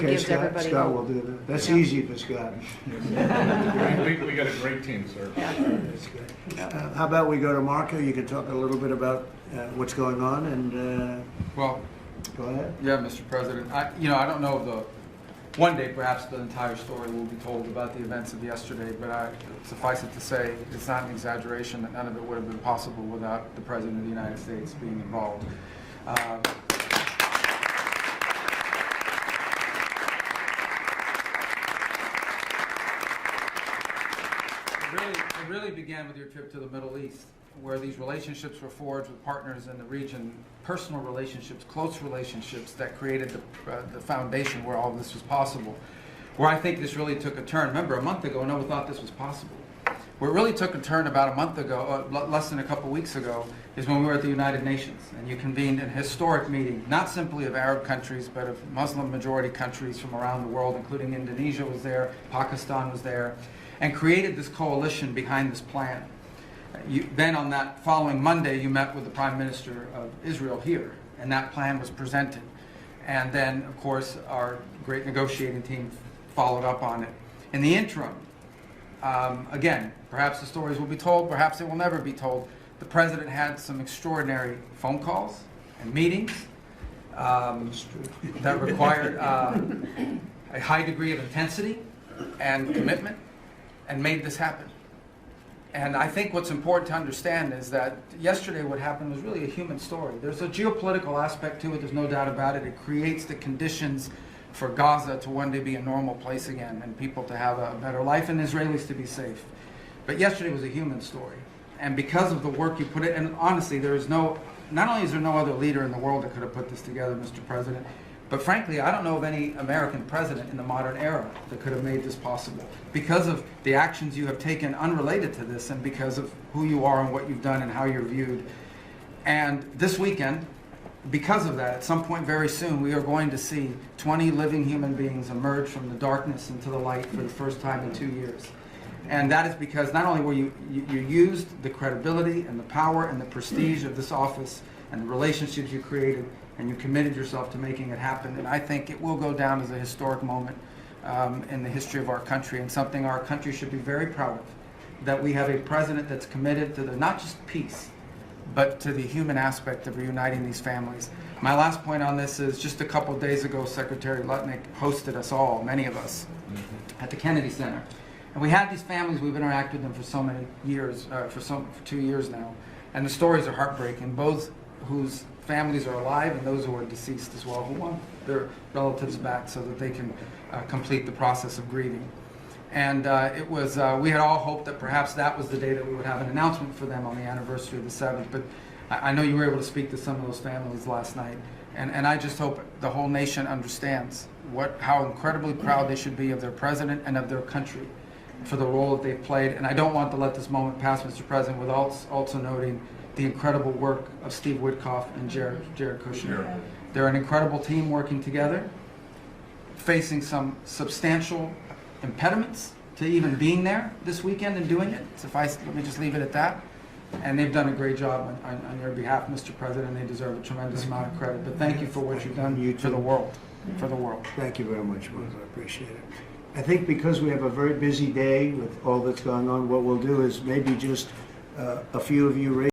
Okay, gives everybody Scott hope. will do that. That's Yeah. easy for Scott. We got a great team, sir. That's good. How about we go to Marco? You can talk a little bit about what's going on, and Well, go ahead. yeah, Mr. President. I don't know if one day perhaps the entire story will be told about the events of yesterday, but suffice it to say, it's not an exaggeration that none of it would have been possible without the President of the United States being involved. It really began with your trip to the Middle East, where these relationships were forged with partners in the region, personal relationships, close relationships that created the foundation where all of this was possible. Where I think this really took a turn. Remember, a month ago, no one thought this was possible. Where it really took a turn about a month ago, less than a couple weeks ago, is when we were at the United Nations, and you convened an historic meeting, not simply of Arab countries, but of Muslim-majority countries from around the world, including Indonesia was there, Pakistan was there, and created this coalition behind this plan. Then on that following Monday, you met with the Prime Minister of Israel here, and that plan was presented. And then, of course, our great negotiating team followed up on it. In the interim, again, perhaps the stories will be told, perhaps they will never be told. The President had some extraordinary phone calls and meetings that required a high degree of intensity and commitment, and made this happen. And I think what's important to understand is that yesterday what happened was really a human story. There's a geopolitical aspect to it, there's no doubt about it. It creates the conditions for Gaza to one day be a normal place again, and people to have a better life, and Israelis to be safe. But yesterday was a human story. And because of the work you put in, and honestly, not only is there no other leader in the world that could have put this together, Mr. President, but frankly, I don't know of any American president in the modern era that could have made this possible. Because of the actions you have taken unrelated to this, and because of who you are and what you've done and how you're viewed. And this weekend, because of that, at some point very soon, we are going to see 20 living human beings emerge from the darkness into the light for the first time in 2 years. And that is because not only were you used the credibility and the power and the prestige of this office and the relationships you created, and you committed yourself to making it happen. And I think it will go down as a historic moment in the history of our country, and something our country should be very proud of, that we have a president that's committed to not just peace, but to the human aspect of reuniting these families. My last point on this is just a couple of days ago, Secretary Lutnick hosted us all, many of us, at the Kennedy Center. And we had these families, we've interacted with them for so many years, for 2 years now, and the stories are heartbreaking, both whose families are alive and those who are deceased as well, who want their relatives back so that they can complete the process of grieving. And we had all hoped that perhaps that was the day that we would have an announcement for them on the anniversary of the 7th, but I know you were able to speak to some of those families last night, and I just hope the whole nation understands how incredibly proud they should be of their president and of their country for the role that they've played. And I don't want to let this moment pass, Mr. President, without also noting the incredible work of Steve Witkoff and Jared Kushner. They're an incredible team working together, facing some substantial impediments to even being there this weekend and doing it. Let me just leave it at that. And they've done a great job on your behalf, Mr. President. They deserve a tremendous amount of credit. But thank you for what you've done for the world. For the world. Thank you very much, Marco. I appreciate it. I think because we have a very busy day with all that's going on, what we'll do is maybe just a few of you raise